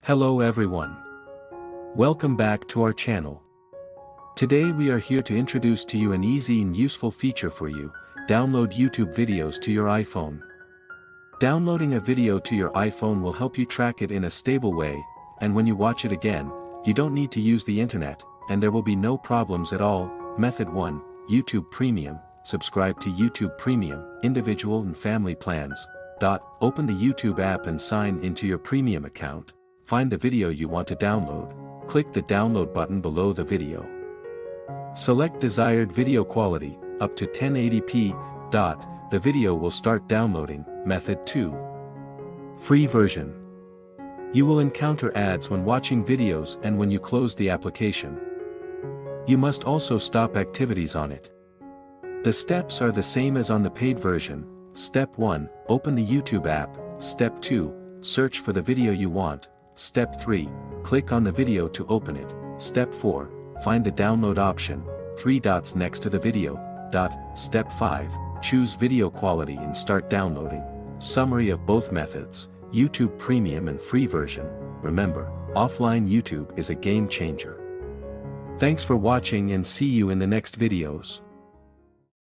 Hello everyone. Welcome back to our channel. Today we are here to introduce to you an easy and useful feature for you: download YouTube videos to your iPhone. Downloading a video to your iPhone will help you track it in a stable way, and when you watch it again, you don't need to use the internet, and there will be no problems at all. Method 1, YouTube Premium. Subscribe to YouTube Premium, individual and family plans. Open the YouTube app and sign into your premium account. Find the video you want to download. Click the download button below the video. Select desired video quality, up to 1080p. The video will start downloading. Method 2. Free version. You will encounter ads when watching videos and when you close the application. You must also stop activities on it. The steps are the same as on the paid version. Step 1, open the YouTube app. Step 2, search for the video you want. Step 3, click on the video to open it. Step 4, find the download option, 3 dots next to the video. Step 5, choose video quality and start downloading. Summary of both methods: YouTube Premium and free version. Remember, offline YouTube is a game changer. Thanks for watching and see you in the next videos.